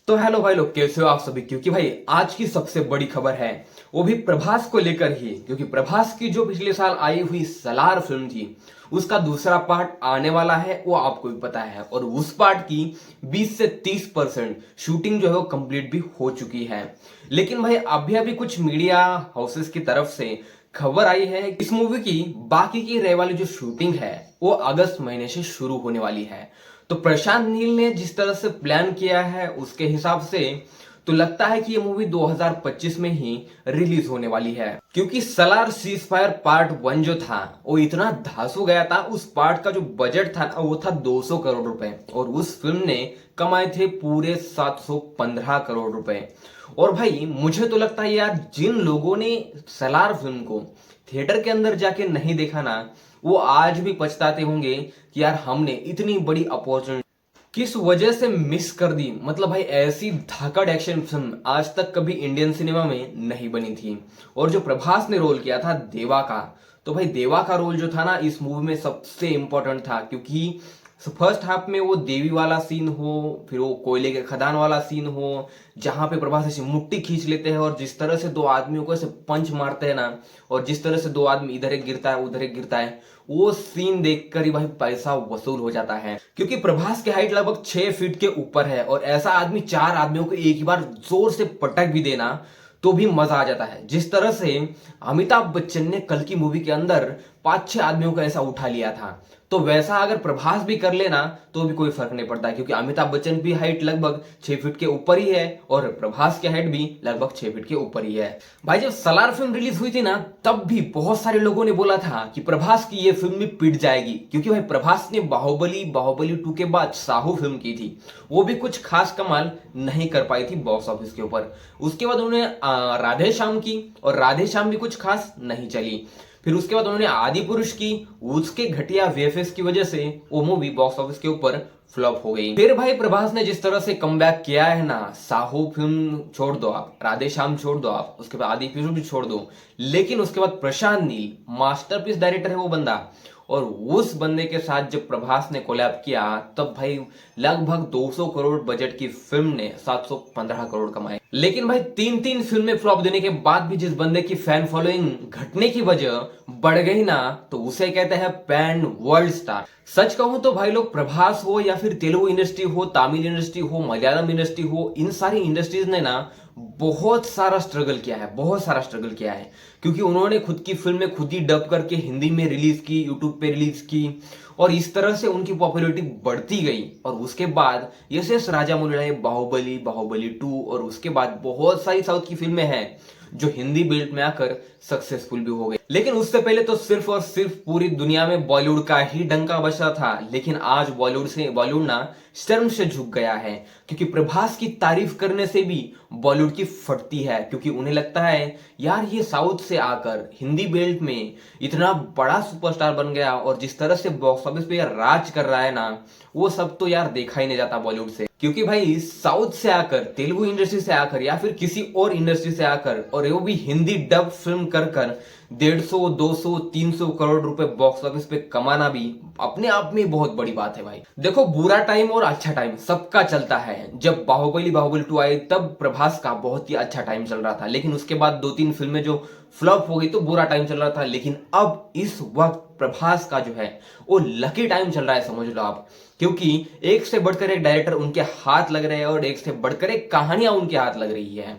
तो हेलो भाई लोग, कैसे हो आप सभी। क्योंकि भाई आज की सबसे बड़ी खबर है वो भी प्रभास को लेकर ही। क्योंकि प्रभास की जो पिछले साल आई हुई सलार फिल्म थी उसका दूसरा पार्ट आने वाला है, वो आपको भी पता है। और उस पार्ट की 20 से 30% शूटिंग जो है वो कंप्लीट भी हो चुकी है। लेकिन भाई अभी अभी कुछ मीडिया हाउसेस की तरफ से खबर आई है कि इस मूवी की बाकी की रह वाली जो शूटिंग है वो अगस्त महीने से शुरू होने वाली है। तो प्रशांत नील ने जिस तरह से प्लान किया है उसके हिसाब से तो लगता है कि ये मूवी 2025 में ही रिलीज होने वाली है। क्योंकि सलार सीज फायर पार्ट 1 जो था वो इतना धांसू गया था, उस पार्ट का जो बजट था वो था 200 करोड़ रुपए और उस फिल्म ने कमाए थे पूरे 715 करोड़ रुपए। और भाई मुझे तो लगता है यार, जिन लोगों ने सलार फिल्म को थिएटर के अंदर जाके नहीं देखा ना, वो आज भी पछताते होंगे कि यार हमने इतनी बड़ी अपॉर्चुनिटी किस वजह से मिस कर दी। मतलब भाई ऐसी धाकड़ एक्शन फिल्म आज तक कभी इंडियन सिनेमा में नहीं बनी थी। और जो प्रभास ने रोल किया था देवा का, तो भाई देवा का रोल जो था ना इस मूवी में सबसे इंपॉर्टेंट था। क्योंकि फर्स्ट हाफ में वो देवी वाला सीन हो, फिर वो कोयले के खदान वाला सीन हो, जहां पे प्रभास ऐसी मुट्ठी खींच लेते हैं और जिस तरह से दो आदमियों को ऐसे पंच मारते हैं ना, और जिस तरह से दो आदमी इधर एक गिरता है उधर एक गिरता है, वो सीन देखकर ही भाई पैसा वसूल हो जाता है। क्योंकि प्रभास की हाइट लगभग 6 फीट के ऊपर है और ऐसा आदमी 4 आदमियों को एक ही बार जोर से पटक भी देना तो भी मजा आ जाता है। जिस तरह से अमिताभ बच्चन ने कल की मूवी के अंदर 5-6 आदमियों को ऐसा उठा लिया था, तो वैसा अगर प्रभास भी कर लेना तो भी कोई फर्क नहीं पड़ता। क्योंकि अमिताभ बच्चन भी हाइट लगभग 6 फीट के ऊपर ही है और प्रभास की हाइट भी लगभग 6 फीट के ऊपर ही है। भाई जब सलार फिल्म रिलीज हुई थी ना, तब भी बहुत सारे लोगों ने बोला था कि प्रभास की ये फिल्म भी पिट जाएगी। क्योंकि भाई प्रभास ने बाहुबली 2 के बाद साहू फिल्म की थी, वो भी कुछ खास कमाल नहीं कर पाई थी बॉक्स ऑफिस के ऊपर। उसके बाद उन्होंने राधे श्याम की और राधे श्याम भी कुछ खास नहीं चली। फिर उसके बाद उन्होंने आदि पुरुष की, उसके घटिया वीएफएक्स की वजह से वो मूवी बॉक्स ऑफिस के ऊपर फ्लॉप हो गई। फिर भाई प्रभास ने जिस तरह से कमबैक किया है ना, साहू फिल्म छोड़ दो आप, राधे श्याम छोड़ दो आप, उसके बाद आदि पुरुष भी छोड़ दो, लेकिन उसके बाद प्रशांत नील मास्टरपीस डायरेक्टर है वो बंदा। और उस बंदे के साथ जब प्रभास ने कोलैब किया तब भाई लगभग 200 करोड़ बजट की फिल्म ने 715 करोड़ कमाए। लेकिन भाई 3-3 फिल्में फ्लॉप देने के बाद भी जिस बंदे की फैन फॉलोइंग घटने की वजह बढ़ गई ना, तो उसे कहते हैं पैन वर्ल्ड स्टार। सच कहूं तो भाई लोग, प्रभास हो या फिर तेलुगु इंडस्ट्री हो, तमिल इंडस्ट्री हो, मलयालम इंडस्ट्री हो, इन सारी इंडस्ट्रीज ने ना बहुत सारा स्ट्रगल किया है, बहुत सारा स्ट्रगल किया है। क्योंकि उन्होंने खुद की फिल्में खुद ही डब करके हिंदी में रिलीज की, यूट्यूब पे रिलीज की, और इस तरह से उनकी पॉपुलैरिटी बढ़ती गई। और उसके बाद यस यस राजामौली, बाहुबली 2, और उसके बाद बहुत सारी साउथ की फिल्में हैं जो हिंदी बेल्ट में आकर सक्सेसफुल भी हो गई। लेकिन उससे पहले तो सिर्फ और सिर्फ पूरी दुनिया में बॉलीवुड का ही डंका बजा था। लेकिन आज बॉलीवुड ना शर्म से झुक गया है। क्योंकि प्रभास की तारीफ करने से भी बॉलीवुड की फटती है। क्योंकि उन्हें लगता है यार ये साउथ से आकर हिंदी बेल्ट में इतना बड़ा सुपरस्टार बन गया और जिस तरह से बॉक्स ऑफिस पे यार राज कर रहा है ना, वो सब तो यार देखा ही नहीं जाता बॉलीवुड से। क्योंकि भाई साउथ से आकर, तेलुगु इंडस्ट्री से आकर या फिर किसी और इंडस्ट्री से आकर, और वो भी हिंदी डब फिल्म कर 150, 200, 300 करोड़ रुपए बॉक्स ऑफिस पे कमाना भी अपने आप में बहुत बड़ी बात है भाई। देखो, बुरा टाइम और अच्छा टाइम सबका चलता है। जब बाहुबली 2 आई तब प्रभास का बहुत ही अच्छा टाइम चल रहा था, लेकिन उसके बाद 2-3 फिल्में जो फ्लॉप हो गई तो बुरा टाइम चल रहा था। लेकिन अब इस वक्त प्रभास का जो है वो लकी टाइम चल रहा है, समझ लो आप। क्योंकि एक से बढ़कर एक डायरेक्टर उनके हाथ लग रहे हैं और एक से बढ़कर एक कहानियां उनके हाथ लग रही है।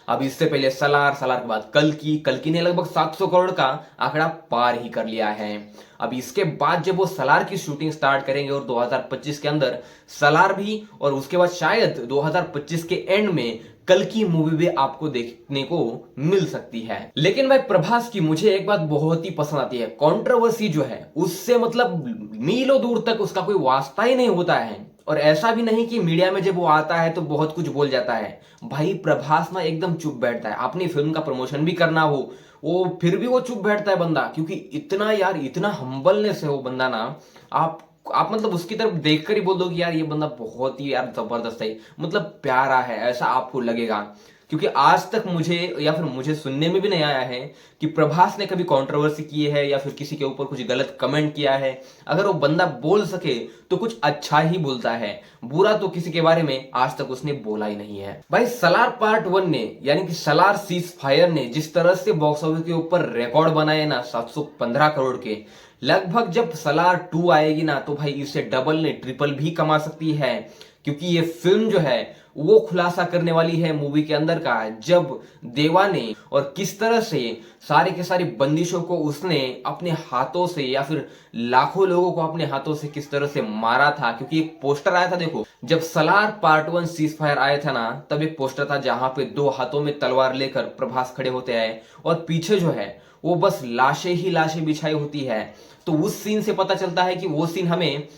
अब इससे पहले सलार के बाद कल्कि ने लगभग 700 करोड़ का आंकड़ा पार ही कर लिया है। अब इसके बाद जब वो सलार की शूटिंग स्टार्ट करेंगे और 2025 के अंदर सलार भी, और उसके बाद शायद 2025 के एंड में कल की मूवी भी आपको देखने को मिल सकती है। लेकिन भाई प्रभास की मुझे एक बात बहुत ही पसंद आती है, कंट्रोवर्सी जो है उससे मतलब मीलों दूर तक उसका कोई वास्ता ही नहीं होता है। और ऐसा भी नहीं कि मीडिया में जब वो आता है तो बहुत कुछ बोल जाता है। भाई प्रभास ना एकदम चुप बैठता है, अपनी फिल्म का प्रमोशन भी करना हो वो फिर भी वो चुप बैठता है बंदा। क्योंकि इतना यार, इतना हम्बलनेस है वो बंदा ना, आप मतलब उसकी तरफ देखकर ही बोल दो कि यार ये बंदा बहुत ही यार जबरदस्त है, मतलब प्यारा है, ऐसा आपको लगेगा। क्योंकि आज तक मुझे या फिर मुझे सुनने में भी नहीं आया है कि प्रभास ने कभी कंट्रोवर्सी की है या फिर किसी के ऊपर कुछ गलत कमेंट किया है। अगर वो बंदा बोल सके तो कुछ अच्छा ही बोलता है, बुरा तो किसी के बारे में आज तक उसने बोला ही नहीं है। भाई सलार पार्ट 1 ने यानी कि सलार सीज फायर ने जिस तरह से बॉक्स ऑफिस के ऊपर रिकॉर्ड बनाए ना 715 करोड़ के, लगभग जब सलार 2 आएगी ना तो भाई इससे डबल ने ट्रिपल भी कमा सकती है। क्योंकि ये फिल्म जो है वो खुलासा करने वाली है मूवी के अंदर का, जब देवा ने और किस तरह से सारे के सारे बंदिशों को उसने अपने हाथों से या फिर लाखों लोगों को अपने हाथों से किस तरह से मारा था। क्योंकि एक पोस्टर आया था, देखो जब सलार पार्ट 1 सीज फायर आया था ना, तब एक पोस्टर था जहां पे 2 हाथों में तलवार लेकर प्रभास खड़े होते हैं और पीछे जो है वो बस लाशें ही लाशें बिछाई होती है। तो उस सीन से पता चलता है कि वो सीन हमें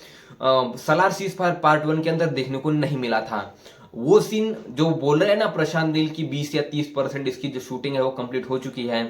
सलार सीज फायर पार्ट 1 के अंदर देखने को नहीं मिला था। वो सीन जो बोल रहे हैं ना प्रशांत नील की 20 या 30% इसकी जो शूटिंग है वो कंप्लीट हो चुकी है,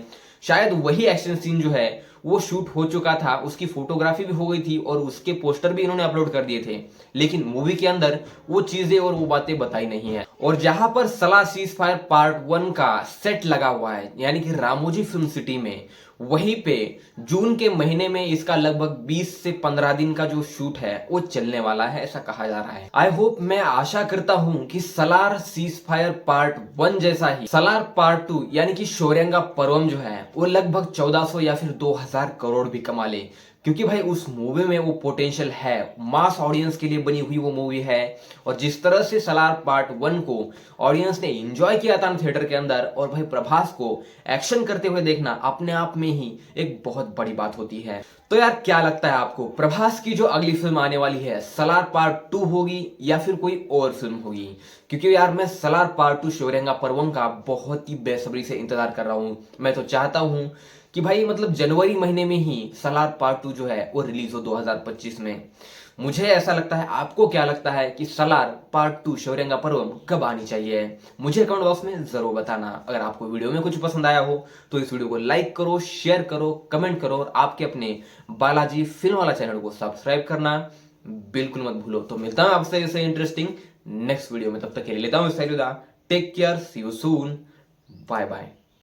शायद वही एक्शन सीन जो है वो शूट हो चुका था, उसकी फोटोग्राफी भी हो गई थी और उसके पोस्टर भी इन्होंने अपलोड कर दिए थे, लेकिन मूवी के अंदर वो चीजें और वो बातें बताई नहीं है। और जहां पर सलार सीज फायर पार्ट 1 का सेट लगा हुआ है यानी कि रामोजी फिल्म सिटी में, वहीं पे जून के महीने में इसका लगभग 20 से 15 दिन का जो शूट है वो चलने वाला है, ऐसा कहा जा रहा है। आई होप, मैं आशा करता हूं कि सलार सीज फायर पार्ट 1 जैसा ही सलार पार्ट 2 यानी कि शौर्यंगा पर्वम जो है वो लगभग 1400 या फिर 2000 करोड़ भी कमा ले। क्योंकि भाई उस मूवी में वो पोटेंशियल है, मास ऑडियंस के लिए बनी हुई वो मूवी है। और जिस तरह से सलार पार्ट 1 को ऑडियंस ने एंजॉय किया था थिएटर के अंदर, और भाई प्रभास को एक्शन करते हुए देखना अपने आप में ही एक बहुत बड़ी बात होती है। तो यार क्या लगता है आपको, प्रभास की जो अगली फिल्म आने वाली है सलार पार्ट 2 होगी या फिर कोई और फिल्म होगी? क्योंकि यार मैं सलार पार्ट 2 शौर्यंगा पर्वम का बहुत ही बेसब्री से इंतजार कर रहा हूं। मैं तो चाहता हूं कि भाई मतलब जनवरी महीने में ही सलार पार्ट 2 जो है वो रिलीज हो 2025 में। मुझे ऐसा लगता है, आपको क्या लगता है कि सलार पार्ट 2 शौर्यंगा पर्वम कब आनी चाहिए? मुझे कमेंट बॉक्स में जरूर बताना। अगर आपको वीडियो में कुछ पसंद आया हो तो इस वीडियो को लाइक करो, शेयर करो, कमेंट करो और आपके अपने बालाजी फिल्म वाला चैनल को सब्सक्राइब करना बिल्कुल मत भूलो। तो मिलता हूं आपसे ऐसे इंटरेस्टिंग नेक्स्ट वीडियो में, तब तक के लिए लेता हूं, take care, see you soon, bye bye.